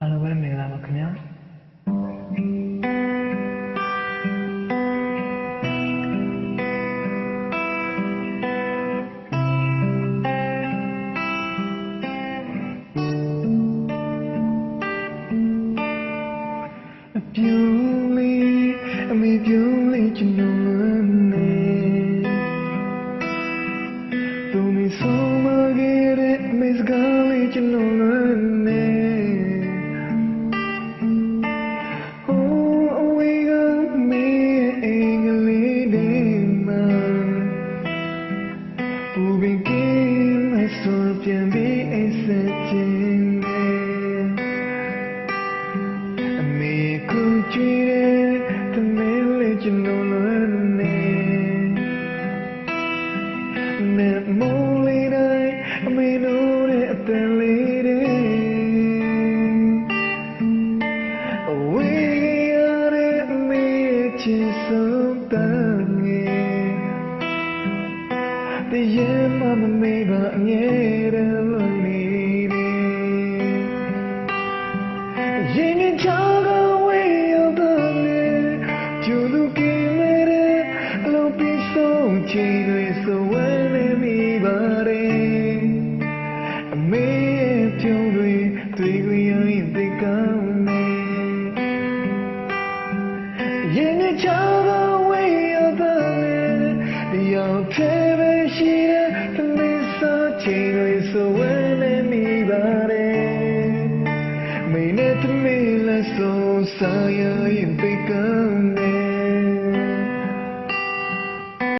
အားလုံးပဲမင်္ဂလာပါခင်ဗျာပြုံးလေးအမေပြုံးလေးကျွန်တော်လွမ်းနေသူမဆုံးမခဲ့တဲ့မိစကားလေးကျွန်တော်လွမ်းနေပြန်ပြီးအိမ်ဆက်ခြင်းနဲ့အမေကိုကြည့်တဲ့တမင်လေးကျွန်တော်လွမ်းနေနဲ့မိုးလေးတိုင်းအမေတို့တဲ့အတန်လေးတွေအဝေးရတဲ့အမေချစ်ဆုံးတန်ငယ်တည်းရဲ့မမမေးပါအမြဲတမ်းလွန်နေတယ်ရင်ရင်ချောင်းကဝေးရောက်တော့လေကျူလူကင်းနေတဲ့အလုံးပြဆုံးချီတွေဆိုဝဲနေမိပါတယ်အမေရဲ့ပြုံးတွေတွေ့ကြရင်သိကောင်းနေရင်ရင်ချောင်းကဝေးရောက်တော့လေရောက်သေးပဲရှိတဲ့ချိန်တွေဆိုဝဲနေမိပါတယ်မင်းနဲ့တမင်လဲဆိုစားရရင်သိကောင်း